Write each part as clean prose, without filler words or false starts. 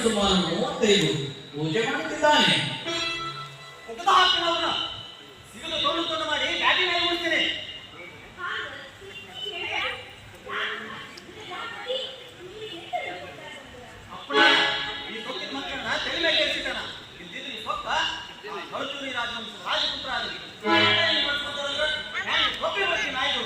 ಸುಮಾರು 35 ಪೂಜೆ ಮಾಡುತ್ತಿದ್ದಾನೆ. ಸಿಗಲು ತೋಳು ಮಾಡಿ ಬ್ಯಾಟಿ ಮೇಲೆ ಮುಡ್ತೇನೆ. ಅಪ್ಪಣ ಈ ಸೊಕ್ಕಿನ ಮಕ್ಕಳನ್ನ ತಲೆ ಮೇಲೆ ಏರಿಸಿದ್ದಾನ. ಇಲ್ದಿದ್ರೆ ಈ ಸೊಕ್ಕ ಹಳಚೂರಿ ರಾಜವಂಶದ ರಾಜಪುತ್ರ ಆಗಲಿ ಸೊಪ್ಪೆ ಬರ್ತೀನಿ ಆಯ್ತು.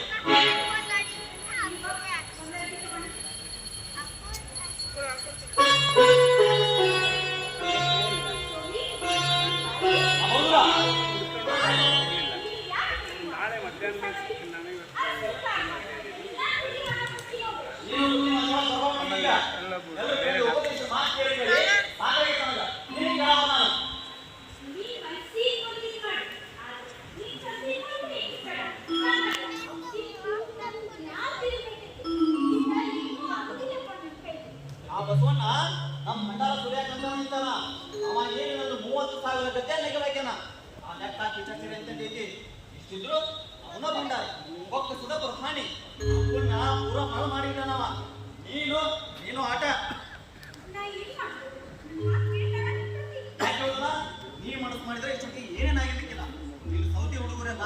ಆ ಬಸವಣ್ಣ ನಮ್ಮ ಭಂಡಾರ ಸುರಿಯಾಕಂತ ನಿಂತಾನ. ಅವ ಏನಿಲ್ಲ 30,000 ಗದ್ದೆ ನೆಗಬೇಕೇನ. ಆ ನೆಟ್ಟ ಕಿಚಕಿರಿ ಅಂತ ಐತಿ. ಇಷ್ಟಿದ್ರು ಅವನ ಭಂಡಾರ ಒಕ್ಕ ಸುದ ಬರ್ತಾನೆ. ಅವನ್ನ ಪೂರ ಹಾಳು ಮಾಡಿದ್ದಾನವ. ನೀನು ಆಟ ನೀ ಮನಸ್ಸು ಮಾಡಿದ್ರೆ ಇಷ್ಟಕ್ಕೆ ಏನೇನಾಗಿರ್ಲಿಕ್ಕಿಲ್ಲ. ನೀನು ಸೌತಿ ಹುಡುಗರೆಲ್ಲ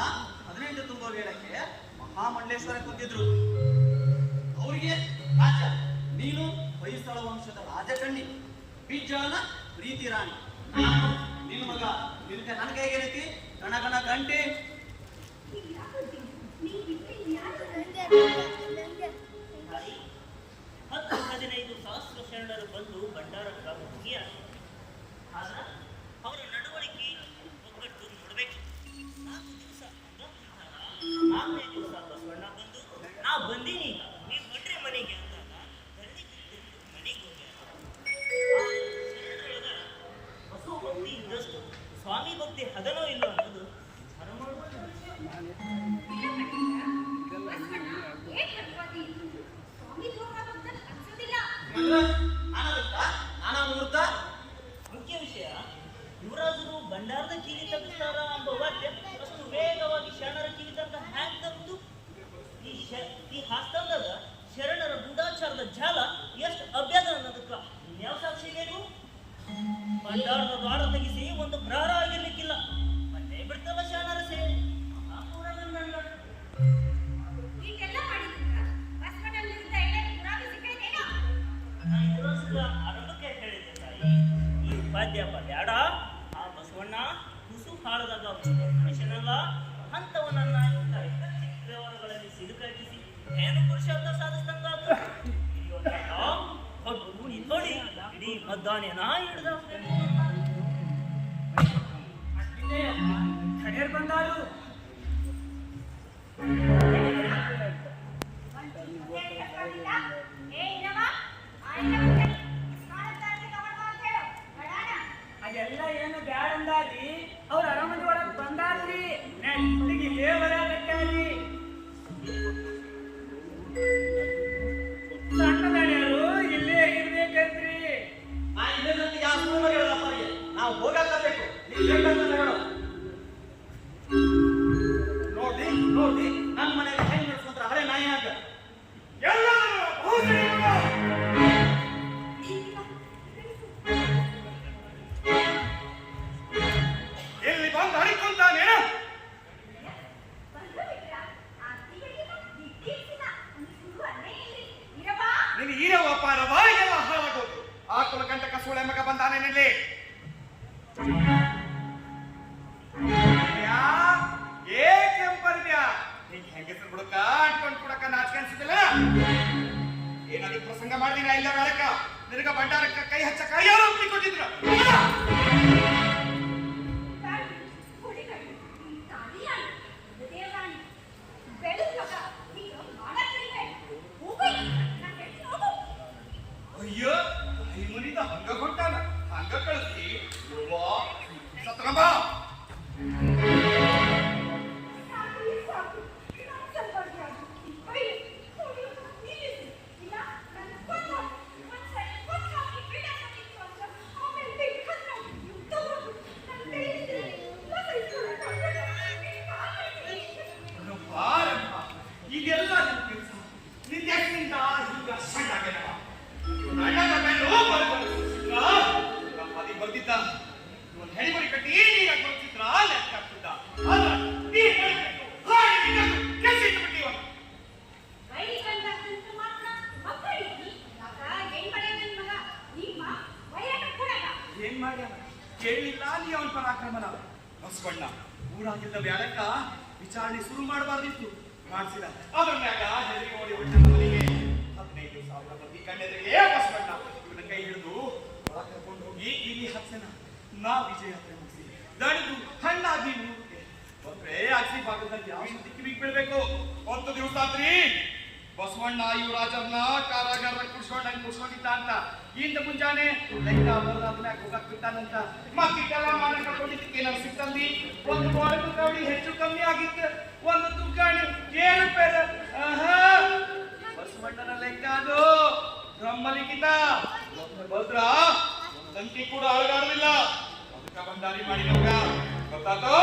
18 ತುಂಬೋ ವೇಳಕ್ಕೆ ಮಹಾಮಂಡಲೇಶ್ವರ ಕೂತಿದ್ರು. ಅವರಿಗೆ ರಾಜ, ನೀನು ಹೊಯ್ಸಳ ವಂಶದ ರಾಜಕಣ್ಣಿ, ಬಿಜ್ಜಳನ ಪ್ರೀತಿ ರಾಣಿ. ನಿನ್ನ ಮಗ ನಿನ್ನ ನನ್ನ ಕೈಗೆ ಏನೈತಿ ಗಣಗಣ ಗಂಟೆ. 10-15 ಸಹಸ್ರ ಶರಣರು ಬಂದು ಭಂಡಾರಕ್ಕ ಮುಗಿಯಾರ. ಆದ್ರೆ ಅವರ ನಡವಳಿಕೆ ಒಗ್ಗಟ್ಟು ನೋಡ್ಬೇಕು. 4 ದಿವಸ ಬಸವಣ್ಣ ಬಂದು ನಾ ಬಂದೀನಿ ನೀವು ಬಡ್ರಿ ಮನೆಗೆ ಅಂದಾಗ ಮನೆಗೆ ಹೋಗ್ಯಾರ. ಬಸವ ಭಕ್ತಿ ಇದ್ದಷ್ಟು ಸ್ವಾಮಿ ಭಕ್ತಿ ಹದನೋ ಇಲ್ಲ ಅನ್ನೋದು ಮುಖ್ಯ ವಿಷಯ. ಯುವರಾಜರು ಭಂಡಾರದ ಕೀಲಿ ತಪ್ಪಿಸ್ತಾರ ಎಂಬ ವಾಕ್ಯ ಅಷ್ಟು ವೇಗವಾಗಿ ಶರಣರ ಕೀಲಿ ತನಕ ಹ್ಯಾಂಗ್ ತಪ್ಪಿತು. ಈ ಹಾಸ್ತಂದಾಗ ಶರಣರ ಗೂಢಾಚಾರದ ಜಾಲ ಎಷ್ಟು ಅಭ್ಯಾಸ ಅನ್ನೋದಕ್ಕ ಯಾವ ಸಾಕ್ಷಿ ಬೇಕು? ಭಂಡಾರದ ದ್ವಾರ ತೆಗಿಸಿ ಒಂದು ಪ್ರಹಾರ ಆಗಿರ್ಲಿಕ್ಕಿಲ್ಲ. ಮತ್ತೆ ಬಿಡ್ತಲ್ಲ ಶರಣರ ಸೇವೆ. ಆರಂಭಕ್ಕೆ ಹೇಳಿದ್ದೆ ತಾಯಿ, ಈ ಉಪಾಧ್ಯಾಯ ಬ್ಯಾಡ. ಆ ಬಸವಣ್ಣ ತುಸು ಹಾಳದಾಗ ಮನುಷ್ಯನಲ್ಲ ಅಂತವನನ್ನ ಚಿತ್ರವರಗಳಲ್ಲಿ ಸಿಲುಕಾಕಿಸಿ ಏನು ಪುರುಷಾರ್ಥ ಸಾಧಿಸಿದಂಗಾಗ ನೋಡಿ ಇಡೀ ಮದ್ದಾನೇನ ಹಿಡ್ದ ಬಂದಾರು. ಅದೆಲ್ಲ ಏನು ಬ್ಯಾಡ ಅಂದಾರಿ. ಅವ್ರ ಅರಮನೆ ಒಳಗ್ ಬಂದಾರ್ರಿ. ನೆಟ್ಟಿಗೆ ಲೇವರಾಗತ್ತಾರಿ. ಸಣ್ಣ ದಣಿಯರು ಇಲ್ಲೇ ಇರ್ಬೇಕಂತ್ರಿ. ನಾವು ಹೋಗಬೇಕು. ನೋಡಿ ನನ್ನ ಮನೆಯಲ್ಲಿ ಹೆಂಗ್ ನಡೆಸ್ಕೊಂಡ್ರೆ ಹಳೆ ನಾಯಿ ಆಗ ಎಲ್ಲಿ ಬಂದು ಅಡಿಕೊಂತಾನೆ. ನೀನು ಈರವ ಪಾರವ ಎಲ್ಲ ಹಾಳಾಗೋದು. ಆಕುಲ ಗಂಟಕ ಸೂಳೆ ಮಗ ಬಂದಾನೇನಿಲ್ಲಿ. ಹೆಂಗಸರು ಬಿಡಕ ಅಂಟ್ಕೊಂಡ್ ಕೊಡಕ ನಾಚಿಕೆ ಅನ್ಸಿದಿಲ್ಲ. ಏನಾದ್ರು ಪ್ರಸಂಗ ಮಾಡ್ದಿನ ಇಲ್ಲ ನಾಳಕ ನಿನಗ ಭಂಡಾರಕ್ಕ ಕೈ ಹಚ್ಚಕ ಯಾರು ಒಪ್ಪಿ ಕೊಟ್ಟಿದ್ರು? ಅಯ್ಯೋ ಈ ಮನಿದ ಹಂಗ ಕೊಟ್ಟಾನ. ಹಂಗ ಕಳಿಸಿ ಸತ್ರಂಬ ಇಲ್ಲ ಕೇಳಲಿಲ್ಲ ಅಲ್ಲಿ ಅವನ ಪರಾಕ್ರಮನ. ಬಸವಣ್ಣ ಊರಾಗಿದ್ದ ಬ್ಯಾಳಕ್ಕ ವಿಚಾರಣೆ ಶುರು ಮಾಡಬಾರ್ದಿತ್ತು, ಮಾಡಿಸಿದ. ಅದ್ರ ಮ್ಯಾಗ ಹೆದರಿ ಓಡಿ ಹೊಟ್ಟೆ 15,000 ಮಂದಿ ಕಣ್ಣೆದುರಿಗೆ ಬಸವಣ್ಣ ಇವನ ಕೈ ಹಿಡಿದು ಒಳ ಕರ್ಕೊಂಡು ಹೋಗಿ ಇಲ್ಲಿ ಹತ್ಸೆನ ನಾ ವಿಜಯಾತ್ರೆ ಮುಗಿಸಿ ದಣಿದು ಹಣ್ಣಾಗಿ ಮೂರುಗೆ ಒಬ್ಬರೇ ಅಗ್ಸಿ ಭಾಗದಲ್ಲಿ ಯಾವ ದಿಕ್ಕಿ ಬಿಗ್ ಬೀಳ್ಬೇಕು. ಒಂದು ದಿವಸ ಆತ್ರಿ ಬಸವಣ್ಣ ಯುವರಾಜರ್ನ ಕಾರಾಗಾರ ಕುಡ್ಸ್ಕೊಂಡಿದ್ದ ಅಂತ. ಇಂದ ಮುಂಜಾನೆ ಲೆಕ್ಕ ಬರದಾದ್ಮ್ಯಾಗ ಹೋಗಕ್ ಬಿಟ್ಟಾನಂತ. ಮತ್ತಿಟ್ಟೆಲ್ಲ ಮಾನ ಕಳ್ಕೊಂಡಿದ್ದಕ್ಕೆ ಏನಾದ್ರು ಸಿಕ್ತಂದಿ? ಒಂದು ಬಾಳಕು ಕವಡಿ ಹೆಚ್ಚು ಕಮ್ಮಿ ಆಗಿತ್ತು, ಒಂದು ತುಗ್ಗಾಣಿ ಏರುಪೇರ. ಬಸವಣ್ಣನ ಲೆಕ್ಕ ಅದು ಬ್ರಹ್ಮಲಿಖಿತ. ಭದ್ರ ತಂಕಿ ಕೂಡ ಅಳಗಾಡಲಿಲ್ಲ. ಅದಕ್ಕ ಬಂದಾರಿ ಮಾಡಿ ನಮ್ಗ ಗೊತ್ತಾತು.